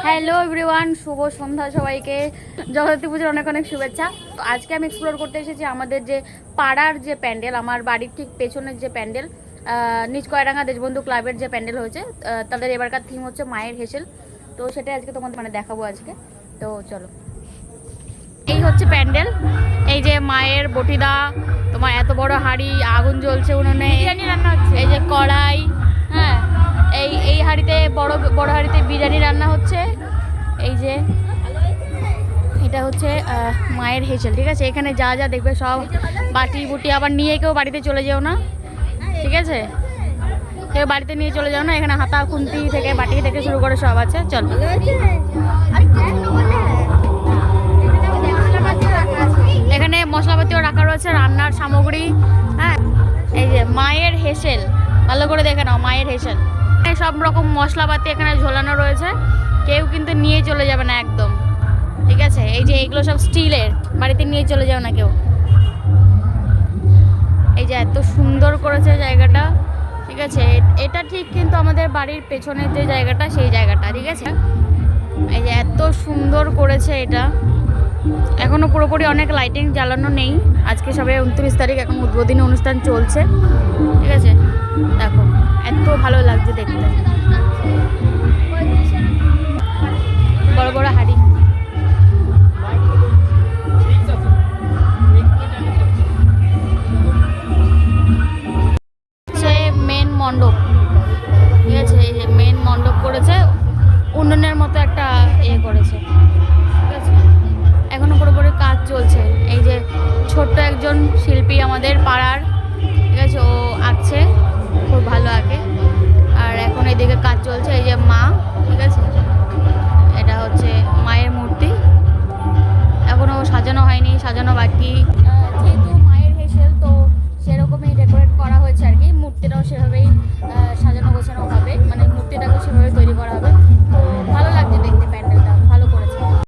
Hello everyone, শুভ সন্ধ্যা সবাইকে। জগদ্ধাত্রী পুজোর অনেক অনেক শুভেচ্ছা। তো আজকে আমি এক্সপ্লোর করতে এসেছি আমাদের যে পাড়ার যে প্যান্ডেল, আমার বাড়ির ঠিক পেছনের যে প্যান্ডেল, নিজ কয়রাঙ্গা দেশবন্ধু ক্লাবের যে প্যান্ডেল হয়েছে, তাদের এবারকার থিম হচ্ছে মায়ের হেসেল। তো সেটাই আজকে তোমাদের দেখাবো আজকে। তো চলো, এই হচ্ছে প্যান্ডেল। এই যে মায়ের বটিদা, তোমার এত বড় হাঁড়ি, আগুন জ্বলছে উনুনে, বিরিয়ানি রান্না হচ্ছে। এই যে কড়াই, হ্যাঁ, এই হাঁড়িতে বড় বড় হাঁড়িতে বিরিয়ানি রান্না হচ্ছে। এই যে এটা হচ্ছে মায়ের হেসেল, ঠিক আছে। এখানে যা যা দেখবে সব বাটি বুটি আবার নিয়ে কেউ বাড়িতে চলে যেও না, ঠিক আছে। কেউ বাড়িতে নিয়ে চলে যাও না। এখানে হাতা খুন্তি থেকে বাটি থেকে শুরু করে সব আছে। চলো, এখানে মশলাপাতিও রাখা রয়েছে, রান্নার সামগ্রী। হ্যাঁ, এই যে মায়ের হেসেল, ভালো করে দেখে নাও, মায়ের হেসেল। সব রকম মশলাপাতি এখানে ঝোলানো রয়েছে, কেউ কিন্তু নিয়ে চলে যাবে না একদম, ঠিক আছে। এই যে এগুলো সব স্টিলের, বাড়িতে নিয়ে চলে যাও না কেউ। এই যে এত সুন্দর করেছে জায়গাটা, ঠিক আছে। এটা ঠিক কিন্তু আমাদের বাড়ির পেছনের যে জায়গাটা, সেই জায়গাটা, ঠিক আছে। এই যে এত সুন্দর করেছে এটা। এখনো পুরোপুরি অনেক লাইটিং জ্বালানো নেই, আজকে সবে 29 তারিখ, এখন উদ্বোধনী অনুষ্ঠান চলছে, ঠিক আছে। দেখো এত ভালো লাগছে দেখতে, বড় বড় হাড়ি। মেন মণ্ডপ, ঠিক আছে। এই যে মেন মণ্ডপ করেছে, উন্নয়নের মতো একটা করেছে, ঠিক আছে। এখনো পুরোপুরি কাজ চলছে। এই যে ছোট্ট একজন শিল্পী আমাদের পাড়ার, ঠিক আছে, ও আঁকছে, খুব ভালো আঁকে। আর এখন এইদিকে কাজ চলছে। এই যে মা, ঠিক আছে, এটা হচ্ছে মায়ের মূর্তি, এখনো সাজানো হয়নি, সাজানো বাকি। যেহেতু মায়ের হেসেল, তো সেরকমই ডেকোরেট করা হয়েছে আর কি। মূর্তিটাও সেভাবেই সাজানো গোছানো